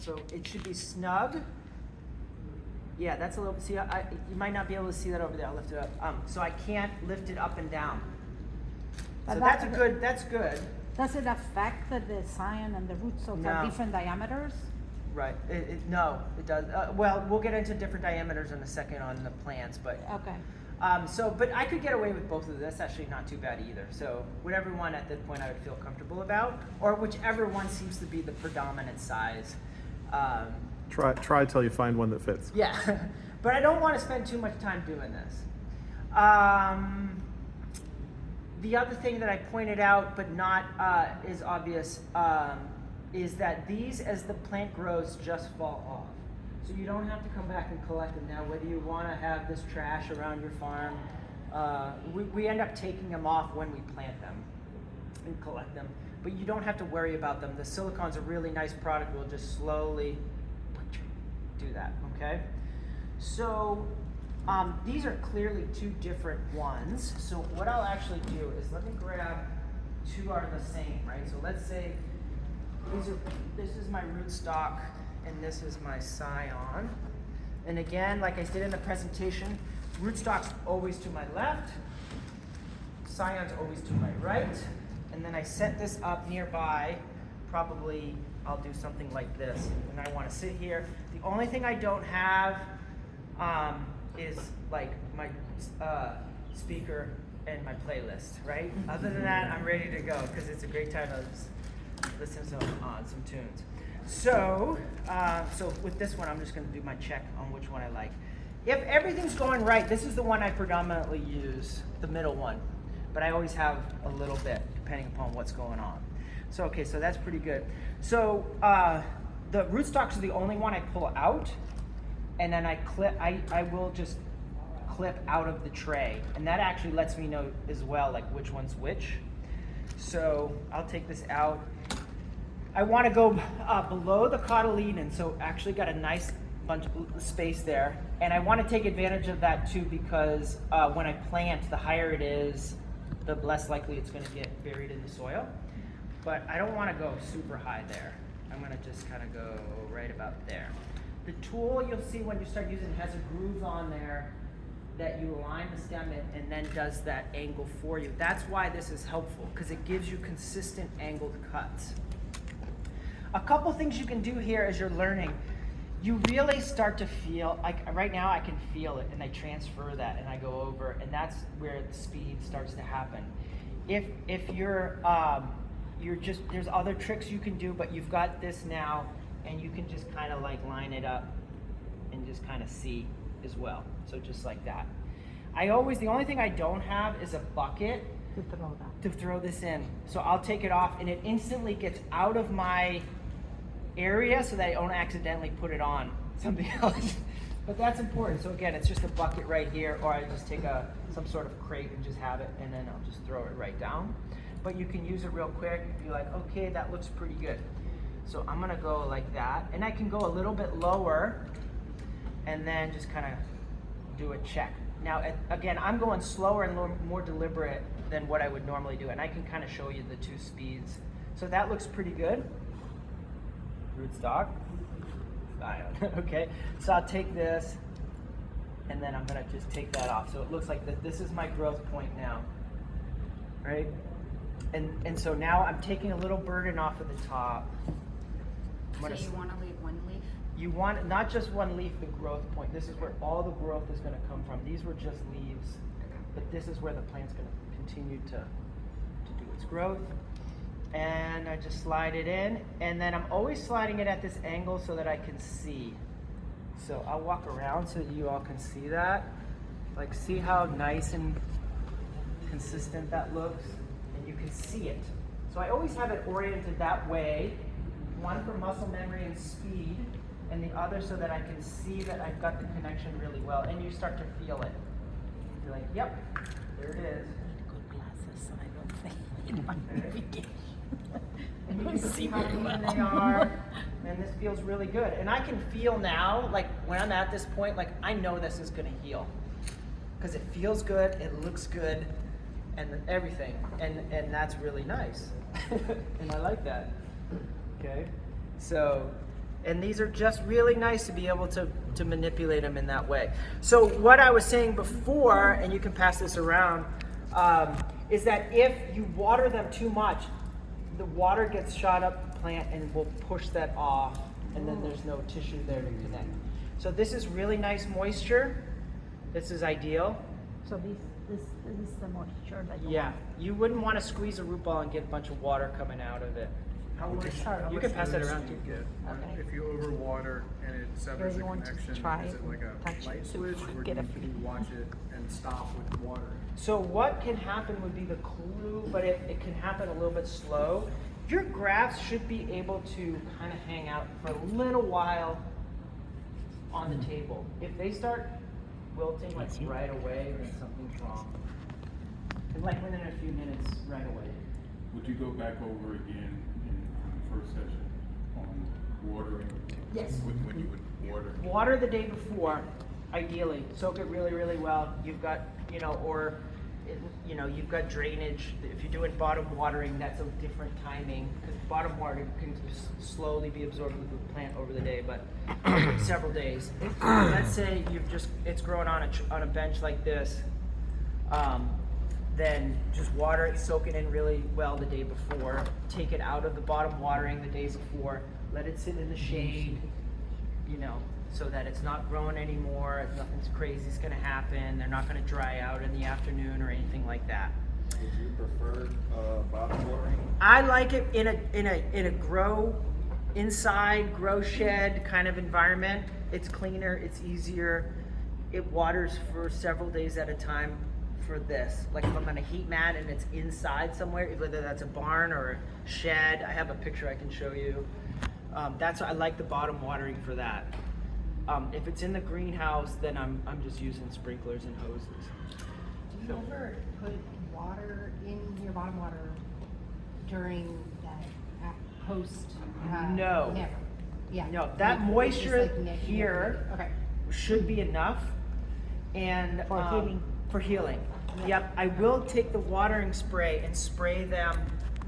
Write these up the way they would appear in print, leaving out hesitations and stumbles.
So it should be snug. Yeah, that's a little, see, you might not be able to see that over there. I'll lift it up. So I can't lift it up and down. So that's good. Does it affect that the scion and the rootstocks are different diameters? Right. No, it does. Well, we'll get into different diameters in a second on the plants, but okay. But I could get away with both of this. Actually, not too bad either. So whatever one at this point I would feel comfortable about, or whichever one seems to be the predominant size. Try till you find one that fits. Yeah, but I don't want to spend too much time doing this. The other thing that I pointed out, but not is obvious, is that these, as the plant grows, just fall off. So you don't have to come back and collect them now, whether you want to have this trash around your farm. We end up taking them off when we plant them and collect them, but you don't have to worry about them. The silicon's a really nice product. We'll just slowly do that, okay? So these are clearly two different ones. So what I'll actually do is let me grab two are the same, right? So let's say this is my rootstock and this is my scion. And again, like I did in the presentation, rootstock's always to my left, scion's always to my right. And then I set this up nearby. Probably I'll do something like this. And I want to sit here. The only thing I don't have is like my speaker and my playlist, right? Other than that, I'm ready to go because it's a great time to listen to some tunes. So, so with this one, I'm just going to do my check on which one I like. If everything's going right, this is the one I predominantly use, the middle one. But I always have a little bit, depending upon what's going on. So, okay, so that's pretty good. So, the rootstocks are the only one I pull out, and then I will just clip out of the tray. And that actually lets me know as well, like which one's which. So, I'll take this out. I want to go below the cotyledon, so actually got a nice bunch of space there. And I want to take advantage of that too, because when I plant, the higher it is, the less likely it's going to get buried in the soil. But I don't want to go super high there. I'm going to just kind of go right about there. The tool you'll see when you start using it has a groove on there that you align the stem in and then does that angle for you. That's why this is helpful, because it gives you consistent angled cuts. A couple things you can do here as you're learning. You really start to feel, like right now I can feel it and I transfer that and I go over, and that's where the speed starts to happen. If you're just, there's other tricks you can do, but you've got this now and you can just kind of like line it up and just kind of see as well. So just like that. The only thing I don't have is a bucket to throw this in. So I'll take it off and it instantly gets out of my area so that I don't accidentally put it on something else. But that's important. So again, it's just a bucket right here, or I just take some sort of crate and just have it, and then I'll just throw it right down. But you can use it real quick and be like, okay, that looks pretty good. So I'm gonna go like that, and I can go a little bit lower and then just kind of do a check. Now, again, I'm going slower and more deliberate than what I would normally do, and I can kind of show you the two speeds. So that looks pretty good. Rootstock, scion. Okay, so I'll take this, and then I'm gonna just take that off. So it looks like this is my growth point now, right? And so now I'm taking a little burden off of the top. So you want to leave one leaf? You want not just one leaf, the growth point. This is where all the growth is going to come from. These were just leaves, but this is where the plant's going to continue to do its growth. And I just slide it in, and then I'm always sliding it at this angle so that I can see. So I'll walk around so you all can see that. Like, see how nice and consistent that looks? And you can see it. So I always have it oriented that way, one for muscle memory and speed, and the other so that I can see that I've got the connection really well, and you start to feel it. You're like, yep, there it is. Good glasses, so I don't think in my navigation. And you can see how even they are, and this feels really good. And I can feel now, like when I'm at this point, like I know this is gonna heal. Because it feels good, it looks good, and everything. And that's really nice. And I like that. Okay, so And these are just really nice to be able to manipulate them in that way. So what I was saying before, and you can pass this around, is that if you water them too much, the water gets shot up the plant and will push that off, and then there's no tissue there to connect. So this is really nice moisture. This is ideal. So this is the moisture that you Yeah, want. you wouldn't want to squeeze a root ball and get a bunch of water coming out of it. How much? You can pass that around too. Get Okay. if you overwater and it severs you the want to connection. try Is it like a touch light it to switch, or do get a you watch it and stop with water? So what can happen would be the clue, but it can happen a little bit slow. Your grafts should be able to kind of hang out for a little while on the table. If they start wilting like right away, then something's wrong. And like within a few minutes, right away. Would you go back over again in the first session on watering? Yes. When you would water? Water the day before, ideally. Soak it really, really well. You've got, you've got drainage. If you're doing bottom watering, that's a different timing because bottom watering can slowly be absorbed with the plant over the day, but several days. Let's say it's growing on a bench like this. Then just water it, soak it in really well the day before. Take it out of the bottom watering the days before. Let it sit in the shade, so that it's not growing anymore. Nothing's crazy is going to happen. They're not going to dry out in the afternoon or anything like that. Would you prefer bottom watering? I like it in a grow shed kind of environment. It's cleaner, it's easier. It waters for several days at a time. For this, like if I'm on a heat mat and it's inside somewhere, whether that's a barn or a shed, I have a picture I can show you. I like the bottom watering for that. If it's in the greenhouse, then I'm just using sprinklers and hoses. Do you ever put water in your bottom water during that post? No. Never. Yeah. No, that It's moisture like near here Okay. should be enough, and For healing. For healing. Yep, I will take the watering spray and spray them,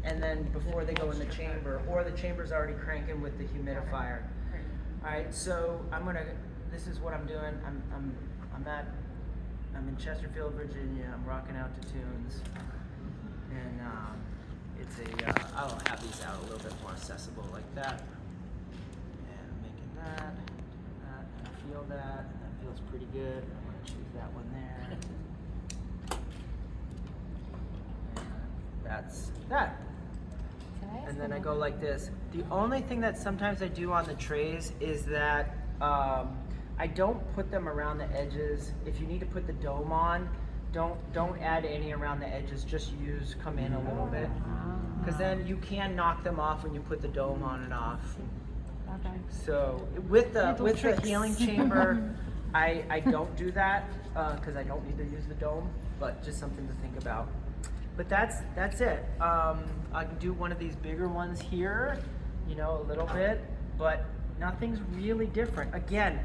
and then before they go in the chamber, or the chamber's already cranking with the humidifier. All right, so this is what I'm doing. I'm in Chesterfield, Virginia. I'm rocking out to tunes, and I'll have these out a little bit more accessible like that. And I'm making that, and I feel that, and that feels pretty good. I'm gonna choose that one there. That's that. And then I go like this. The only thing that sometimes I do on the trays is that I don't put them around the edges. If you need to put the dome on, don't add any around the edges. Just come in a little bit, because then you can knock them off when you put the dome on and off. Okay. So with the tricks. healing chamber, I don't do that because I don't need to use the dome, but just something to think about. But that's it. I can do one of these bigger ones here, a little bit, but nothing's really different. Again,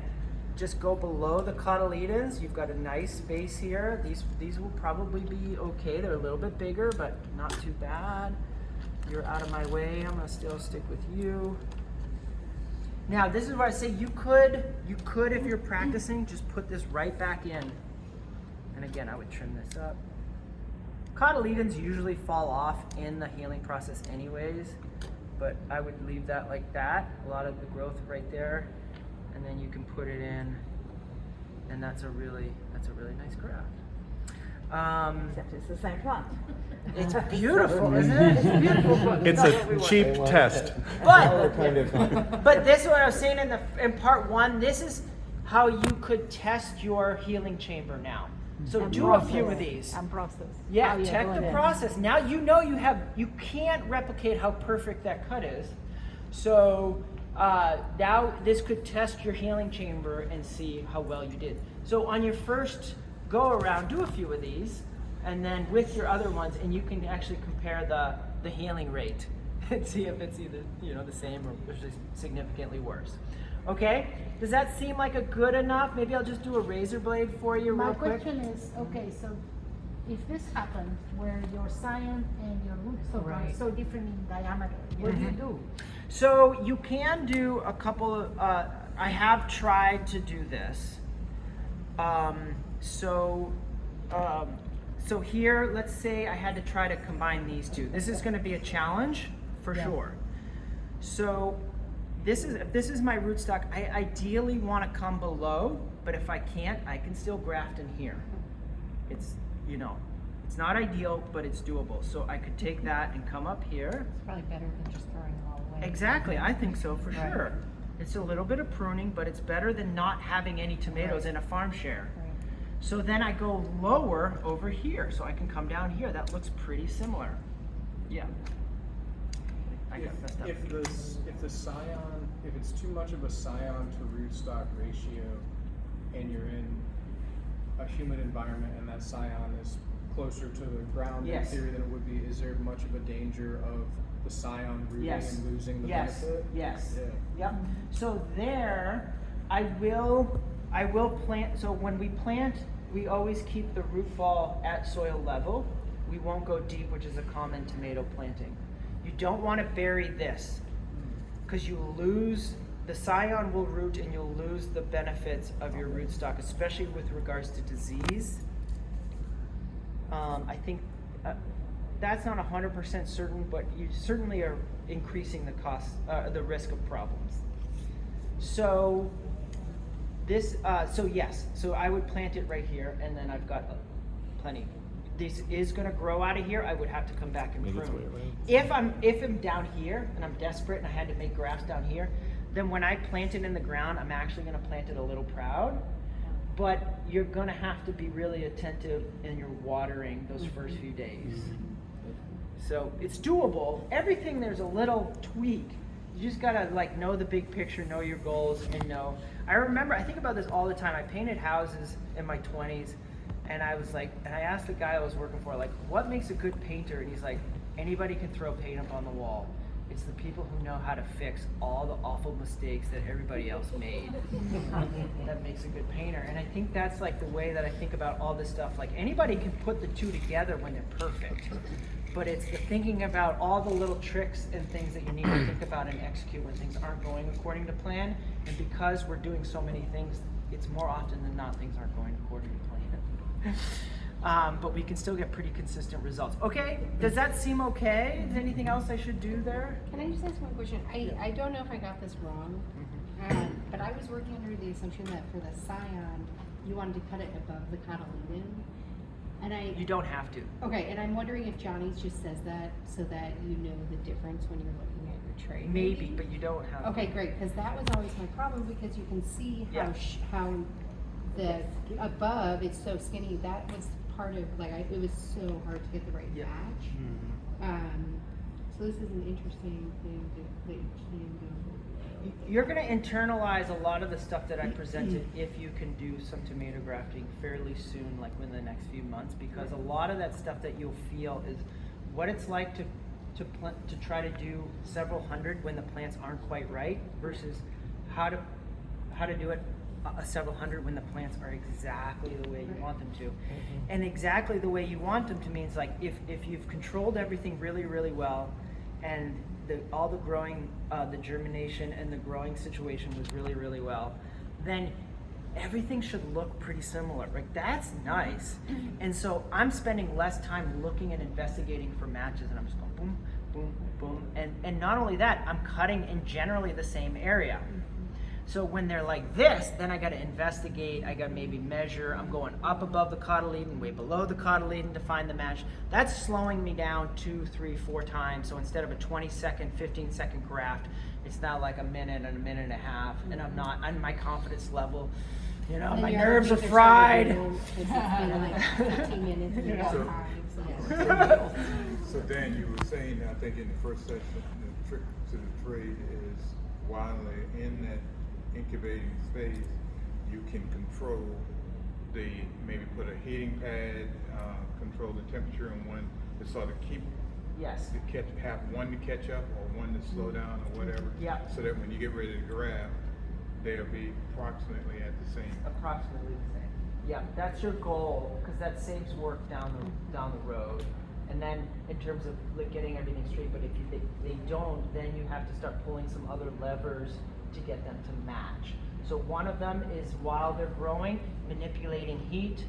just go below the cotyledons. You've got a nice space here. These will probably be okay. They're a little bit bigger, but not too bad. You're out of my way. I'm gonna still stick with you. Now, this is where I say you could, if you're practicing, just put this right back in. And again, I would trim this up. Cotyledons usually fall off in the healing process anyways, but I would leave that like that. A lot of the growth right there, and then you can put it in, and that's a really nice graft. Except it's the same plant. It's beautiful, isn't it? It's beautiful. It's a cheap test. But Kind of. But this is what I was saying in part one. This is how you could test your healing chamber now. So And do a few process. of these. And process. Yeah, How you check do the it. process. Now you can't replicate how perfect that cut is. So now this could test your healing chamber and see how well you did. So on your first go around, do a few of these, and then with your other ones, and you can actually compare the healing rate and see if it's either the same or significantly worse. Okay, does that seem like a good enough? Maybe I'll just do a razor blade for you My real quick. question is, okay, so if this happens where your scion and your rootstock are Right. so different in diameter, what do you do? So you can do a couple of, I have tried to do this. So here, let's say I had to try to combine these two. This is gonna be a challenge for sure. So if this is my rootstock, I ideally wanna come below, but if I can't, I can still graft in here. It's, you know, it's not ideal, but it's doable. So I could take that and come up here. It's probably better than just throwing it all away. Exactly, I think so for Right. sure. It's a little bit of pruning, but it's better than not having any tomatoes in a farm share. Right. So then I go lower over here, so I can come down here. That looks pretty similar. Yeah. I got messed up. If the scion, if it's too much of a scion to rootstock ratio, and you're in a humid environment and that scion is closer to the ground Yes. in theory than it would be, is there much of a danger of the scion rooting Yes. and losing the Yes. benefit? Yes. Yeah. Yep. So there, I will plant. So when we plant, we always keep the root ball at soil level. We won't go deep, which is a common tomato planting. You don't want to bury this because you lose, the scion will root and you'll lose the benefits of your rootstock, especially with regards to disease. I think that's not 100% certain, but you certainly are increasing the cost, the risk of problems. So this, so yes, so I would plant it right here, and then I've got plenty. This is going to grow out of here. I would have to come back and Make its way prune. around. If I'm down here and I'm desperate and I had to make grafts down here, then when I plant it in the ground, I'm actually going to plant it a little proud. But you're going to have to be really attentive in your watering those first few days. So it's doable. Everything, there's a little tweak. You just gotta like know the big picture, know your goals, and know. I remember, I think about this all the time. I painted houses in my 20s, and I was like, and I asked the guy I was working for, like, what makes a good painter? And he's like, anybody can throw paint up on the wall. It's the people who know how to fix all the awful mistakes that everybody else made that makes a good painter. And I think that's like the way that I think about all this stuff. Like anybody can put the two together when they're perfect, but it's the thinking about all the little tricks and things that you need to think about and execute when things aren't going according to plan. And because we're doing so many things, it's more often than not things aren't going according to plan. But we can still get pretty consistent results. Okay, does that seem okay? Is there anything else I should do there? Can I just ask one question? I don't know if I got this wrong, but I was working under the assumption that for the scion, you wanted to cut it above the cotyledon. And You don't have to. Okay, and I'm wondering if Johnny's just says that so that you know the difference when you're looking at your tray. Maybe, but you don't have Okay, to. great, because that was always my problem, because you can see Yeah. how the above it's so skinny. That was part of it was so hard to get the right Yeah. match. So this is an interesting thing that you can go. You're going to internalize a lot of the stuff that I presented if you can do some tomato grafting fairly soon, like within the next few months, because a lot of that stuff that you'll feel is what it's like to try to do several hundred when the plants aren't quite right versus how to do it several hundred when the plants are exactly the way you want them to. And exactly the way you want them to means like if you've controlled everything really, really well and all the growing, the germination and the growing situation was really, really well, then everything should look pretty similar. Like that's nice. And so I'm spending less time looking and investigating for matches, and I'm just going boom, boom, boom. And not only that, I'm cutting in generally the same area. So when they're like this, then I got to investigate, I got to maybe measure, I'm going up above the cotyledon, way below the cotyledon to find the match. That's slowing me down 2, 3, 4 times. So instead of a 20-second, 15-second graft, it's now like a minute and a minute and a half. And I'm not, on my confidence level, you know, And my your nerves are other things fried. starting to It's been like 15 minutes and Yeah. more times. So Dan, you were saying, I think in the first session, the trick to the trade is while they're in that incubating space, you can control maybe put a heating pad, control the temperature and one to sort of keep Yes. have one to catch up or one to slow down or whatever. Yeah. So that when you get ready to grab, they'll be approximately at the same. Approximately the same. Yeah, that's your goal, because that saves work down the road. And then in terms of like getting everything straight, but if they don't, then you have to start pulling some other levers to get them to match. So one of them is while they're growing, manipulating heat,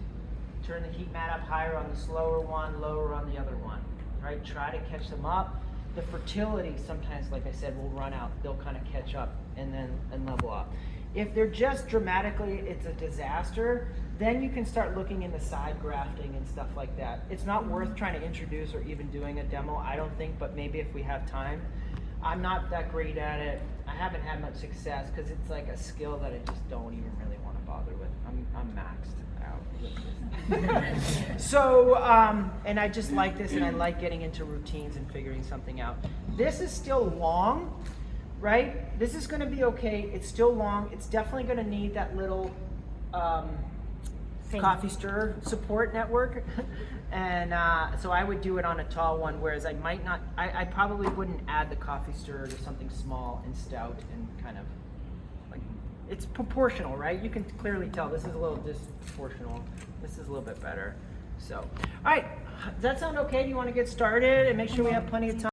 turn the heat mat up higher on the slower one, lower on the other one, right? Try to catch them up. The fertility sometimes, like I said, will run out. They'll kind of catch up and level up. If they're just dramatically, it's a disaster, then you can start looking into side grafting and stuff like that. It's not worth trying to introduce or even doing a demo, I don't think, but maybe if we have time. I'm not that great at it. I haven't had much success because it's like a skill that I just don't even really want to bother with. I'm maxed out with this. So, and I just like this, and I like getting into routines and figuring something out. This is still long, right? This is going to be okay. It's still long. It's definitely going to need that little coffee stir support network. And so I would do it on a tall one, whereas I might not, I probably wouldn't add the coffee stir to something small and stout and kind of like, it's proportional, right? You can clearly tell this is a little disproportional. This is a little bit better. So, all right, does that sound okay? Do you want to get started and make sure we have plenty of time?